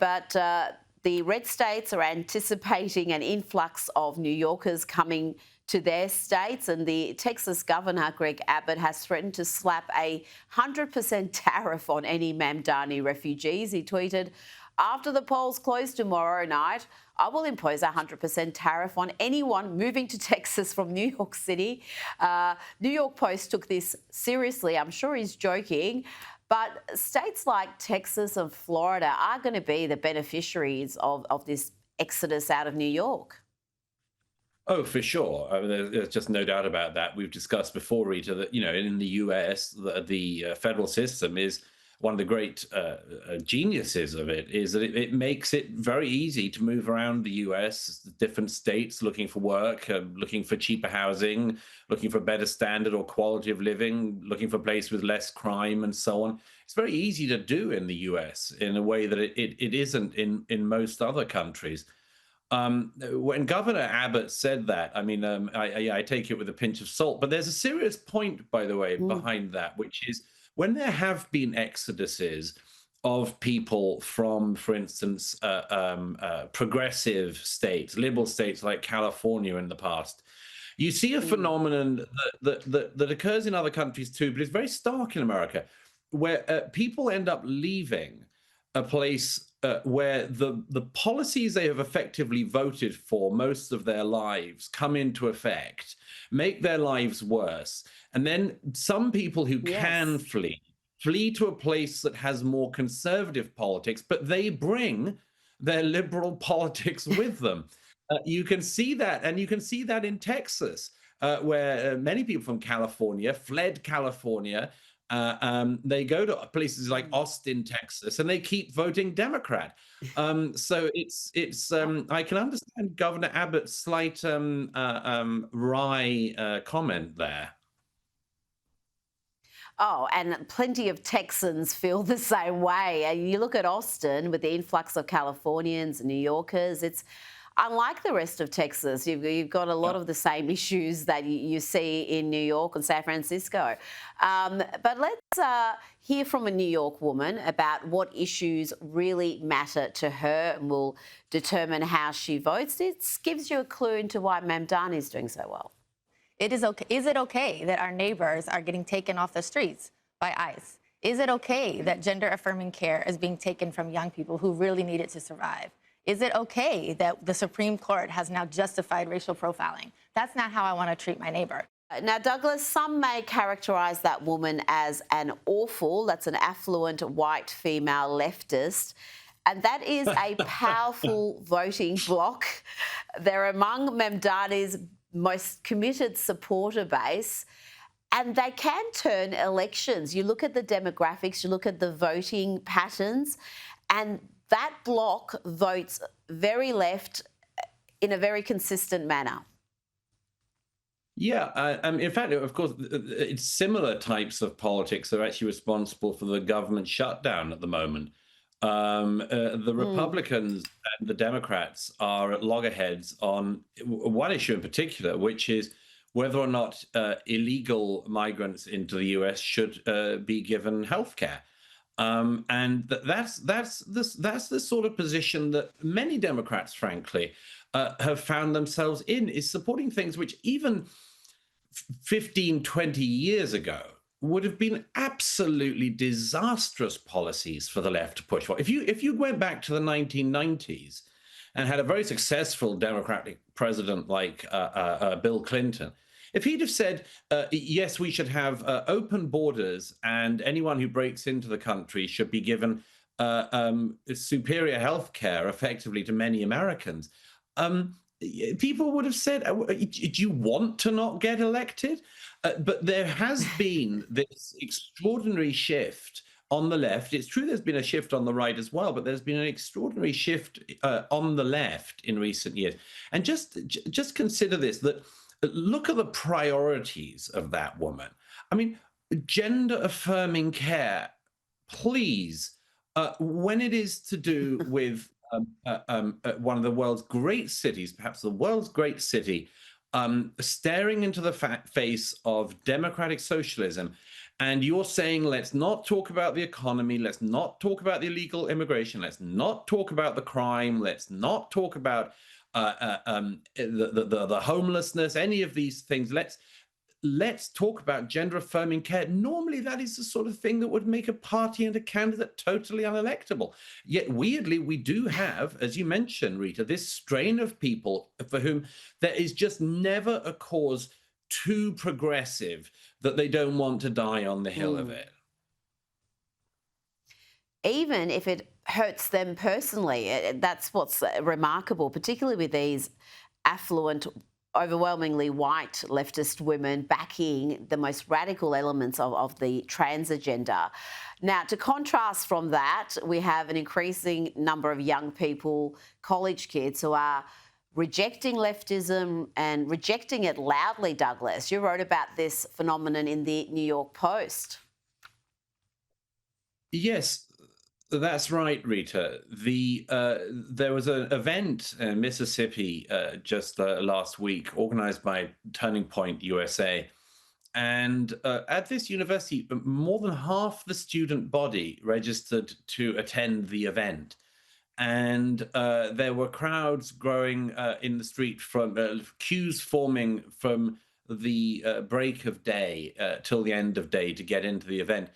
But the red states are anticipating an influx of New Yorkers coming to their states, and the Texas Governor Greg Abbott has threatened to slap a 100% tariff on any Mamdani refugees. He tweeted, "After the polls close tomorrow night, I will impose a 100% tariff on anyone moving to Texas from New York City." New York Post took this seriously. I'm sure he's joking. But states like Texas and Florida are going to be the beneficiaries of this exodus out of New York. Oh, for sure. I mean, there's just no doubt about that. We've discussed before, Rita, that in the US, the federal system is one of the great geniuses of it is that it makes it very easy to move around the US, different states, looking for work, looking for cheaper housing, looking for better standard or quality of living, looking for places with less crime and so on. It's very easy to do in the US in a way that it isn't in most other countries. When Governor Abbott said that, I mean, I take it with a pinch of salt, but there's a serious point, by the way, behind that, which is when there have been exoduses of people from, for instance, progressive states, liberal states like California in the past, you see a phenomenon that occurs in other countries too, but it's very stark in America, where people end up leaving a place where the policies they have effectively voted for most of their lives come into effect, make their lives worse. And then some people who can flee to a place that has more conservative politics, but they bring their liberal politics with them. You can see that, and you can see that in Texas, where many people from California fled California. They go to places like Austin, Texas, and they keep voting Democrat. So it's I can understand Governor Abbott's slight wry comment there. Oh, and plenty of Texans feel the same way. And you look at Austin with the influx of Californians and New Yorkers, it's unlike the rest of Texas. You've got a lot of the same issues that you see in New York and San Francisco. But let's hear from a New York woman about what issues really matter to her, and will determine how she votes. It gives you a clue into why Mamdani is doing so well. Is it okay that our neighbors are getting taken off the streets by ICE? Is it okay that gender-affirming care is being taken from young people who really need it to survive? Is it okay that the Supreme Court has now justified racial profiling? That's not how I want to treat my neighbor. Now, Douglas, some may characterise that woman as an awful, that's an affluent white female leftist, and that is a powerful voting bloc. They're among Mamdani's most committed supporter base, and they can turn elections. You look at the demographics, you look at the voting patterns, and that bloc votes very left in a very consistent manner. Yeah, in fact, of course, it's similar types of politics that are actually responsible for the government shutdown at the moment. The Republicans and the Democrats are at loggerheads on one issue in particular, which is whether or not illegal migrants into the US should be given health care. And that's the sort of position that many Democrats, frankly, have found themselves in, is supporting things which even 15, 20 years ago would have been absolutely disastrous policies for the left to push for. If you went back to the 1990s and had a very successful Democratic president like Bill Clinton, if he'd have said, yes, we should have open borders and anyone who breaks into the country should be given superior health care effectively to many Americans, people would have said, do you want to not get elected? But there has been this extraordinary shift on the left. It's true there's been a shift on the right as well, but there's been an extraordinary shift on the left in recent years. And just consider this, that look at the priorities of that woman. I mean, gender-affirming care, please, when it is to do with one of the world's great cities, perhaps the world's great city, staring into the face of democratic socialism And you're saying, let's not talk about the economy, let's not talk about the illegal immigration, let's not talk about the crime, let's not talk about the homelessness, any of these things. Let's talk about gender affirming care. Normally, that is the sort of thing that would make a party and a candidate totally unelectable. Yet, weirdly, we do have, as you mentioned, Rita, this strain of people for whom there is just never a cause too progressive that they don't want to die on the hill of it. Even if it hurts them personally. That's what's remarkable, particularly with these affluent, overwhelmingly white leftist women backing the most radical elements of the trans agenda. Now, to contrast from that, we have an increasing number of young people, college kids, who are rejecting leftism and rejecting it loudly, Douglas. You wrote about this phenomenon in the New York Post. Yes, that's right, Rita. There was an event in Mississippi just last week, organized by Turning Point USA. And at this university, more than half the student body registered to attend the event. And there were crowds growing in the street, from queues forming from the break of day till the end of day to get into the event.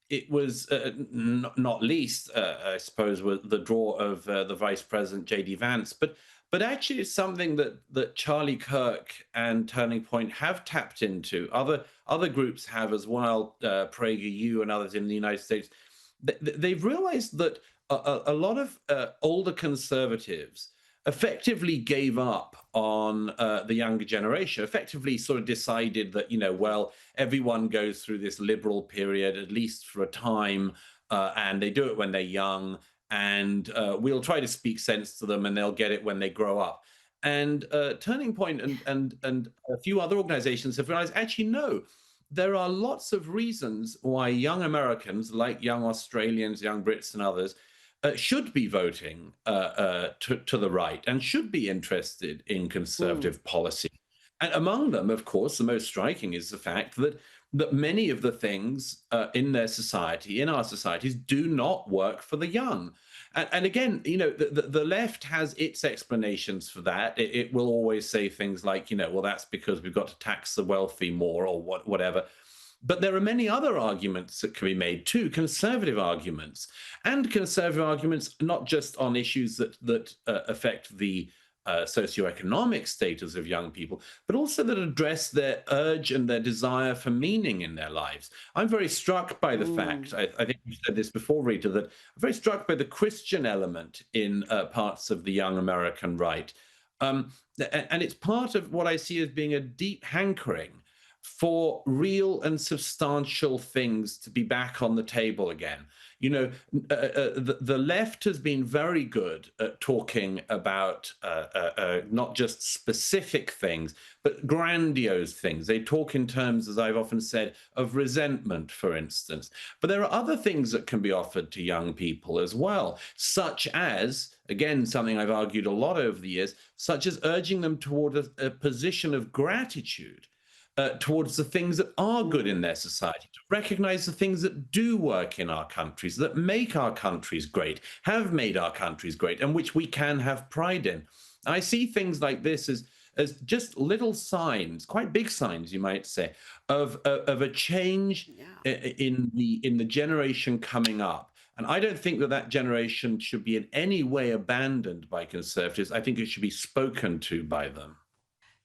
It was not least, I suppose, with the draw of the Vice President J.D. Vance, but actually it's something that Charlie Kirk and Turning Point have tapped into. Other groups have as well, PragerU and others in the United States. They've realized that a lot of older conservatives effectively gave up on the younger generation, effectively sort of decided that, well, everyone goes through this liberal period, at least for a time, and they do it when they're young, and we'll try to speak sense to them and they'll get it when they grow up. And Turning Point and a few other organizations have realized, actually, no, there are lots of reasons why young Americans, like young Australians, young Brits and others, should be voting to the right and should be interested in conservative policy. And among them, of course, the most striking is the fact that many of the things in their society, in our societies, do not work for the young. And again, the left has its explanations for that. It will always say things like, well, that's because we've got to tax the wealthy more or whatever. But there are many other arguments that can be made too, conservative arguments, not just on issues that affect the socioeconomic status of young people, but also that address their urge and their desire for meaning in their lives. I'm very struck by the fact, I think you said this before, Rita, that I'm very struck by the Christian element in parts of the young American right. And it's part of what I see as being a deep hankering for real and substantial things to be back on the table again. The left has been very good at talking about not just specific things, but grandiose things. They talk in terms, as I've often said, of resentment, for instance. But there are other things that can be offered to young people as well, such as, again, something I've argued a lot over the years, such as urging them toward a position of gratitude towards the things that are good in their society, to recognize the things that do work in our countries, that make our countries great, have made our countries great, and which we can have pride in. I see things like this as just little signs, quite big signs, you might say, of a change in the generation coming up. And I don't think that generation should be in any way abandoned by conservatives. I think it should be spoken to by them.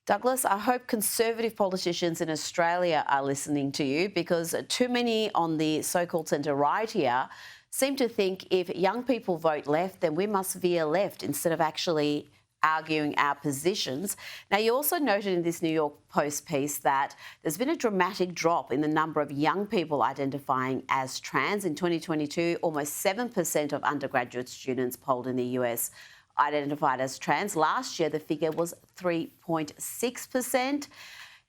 Douglas, I hope conservative politicians in Australia are listening to you, because too many on the so-called centre-right here seem to think if young people vote left, then we must veer left instead of actually arguing our positions. Now, you also noted in this New York Post piece that there's been a dramatic drop in the number of young people identifying as trans. In 2022, almost 7% of undergraduate students polled in the US identified as trans. Last year, the figure was 3.6%.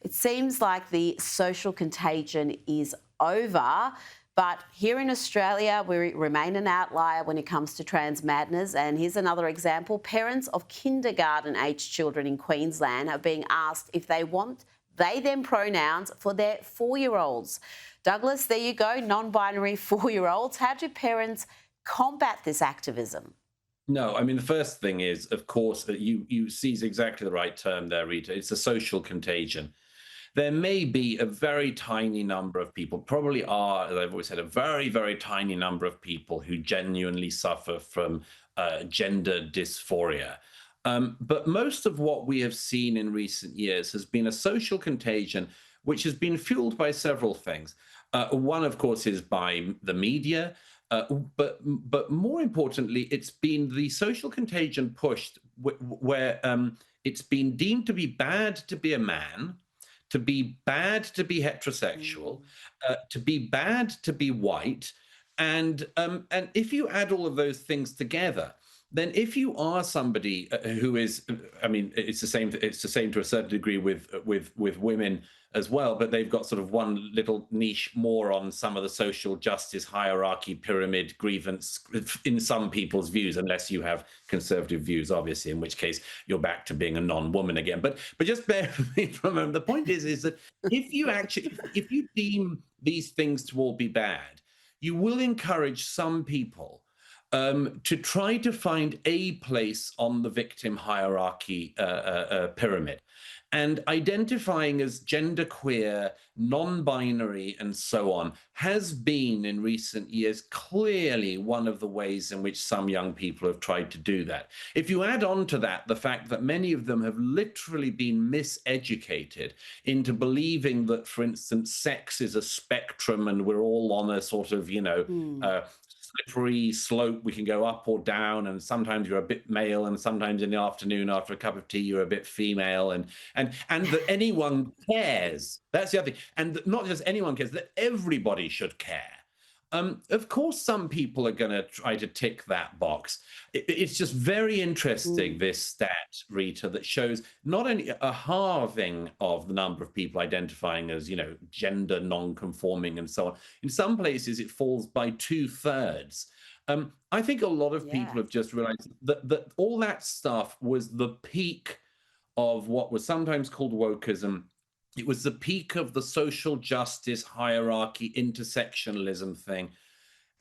It seems like the social contagion is over, but here in Australia, we remain an outlier when it comes to trans madness. And here's another example. Parents of kindergarten-aged children in Queensland are being asked if they want they, them pronouns for their 4-year-olds. Douglas, there you go, non-binary 4-year-olds. How do parents combat this activism? No, I mean, the first thing is, of course, that you seize exactly the right term there, Rita. It's a social contagion. There may be a very tiny number of people, probably are, as I've always said, a very, very tiny number of people who genuinely suffer from gender dysphoria. But most of what we have seen in recent years has been a social contagion, which has been fueled by several things. One, of course, is by the media. But more importantly, it's been the social contagion pushed where it's been deemed to be bad to be a man, to be bad to be heterosexual, to be bad to be white, and if you add all of those things together, then if you are somebody who is, I mean, it's the same to a certain degree with women as well, but they've got sort of one little niche more on some of the social justice hierarchy, pyramid, grievance in some people's views, unless you have conservative views, obviously, in which case you're back to being a non-woman again. But just bear with me for a moment. The point is that if you deem these things to all be bad, you will encourage some people to try to find a place on the victim hierarchy pyramid. And identifying as genderqueer, non-binary, and so on has been, in recent years, clearly one of the ways in which some young people have tried to do that. If you add on to that the fact that many of them have literally been miseducated into believing that, for instance, sex is a spectrum and we're all on a sort of, slippery slope, we can go up or down, and sometimes you're a bit male, and sometimes in the afternoon after a cup of tea you're a bit female, and that anyone cares. That's the other thing, and that not just anyone cares, that everybody should care. Of course, some people are going to try to tick that box. It's just very interesting, this stat, Rita, that shows not only a halving of the number of people identifying as, gender non-conforming and so on. In some places, it falls by 2/3. I think a lot of people have just realized that all that stuff was the peak of what was sometimes called wokeism. It was the peak of the social justice hierarchy, intersectionalism thing.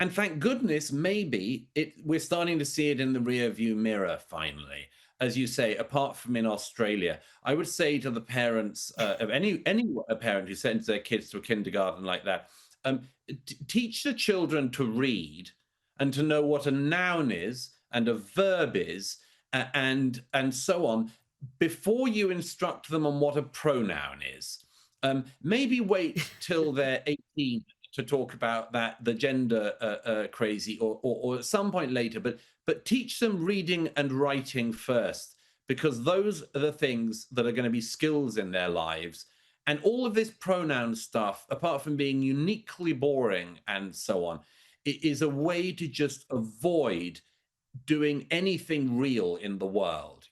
And thank goodness, maybe we're starting to see it in the rear view mirror finally. As you say, apart from in Australia, I would say to the parents of any parent who sends their kids to a kindergarten like that, teach the children to read and to know what a noun is and a verb is and so on, before you instruct them on what a pronoun is. Maybe wait till they're 18 to talk about the gender crazy or at some point later, but teach them reading and writing first, because those are the things that are going to be skills in their lives. And all of this pronoun stuff, apart from being uniquely boring and so on, it is a way to just avoid doing anything real in the world.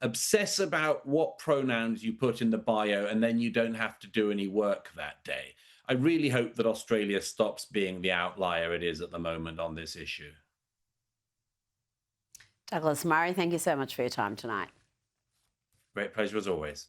Obsess about what pronouns you put in the bio, and then you don't have to do any work that day. I really hope that Australia stops being the outlier it is at the moment on this issue. Douglas Murray, thank you so much for your time tonight. Great pleasure as always.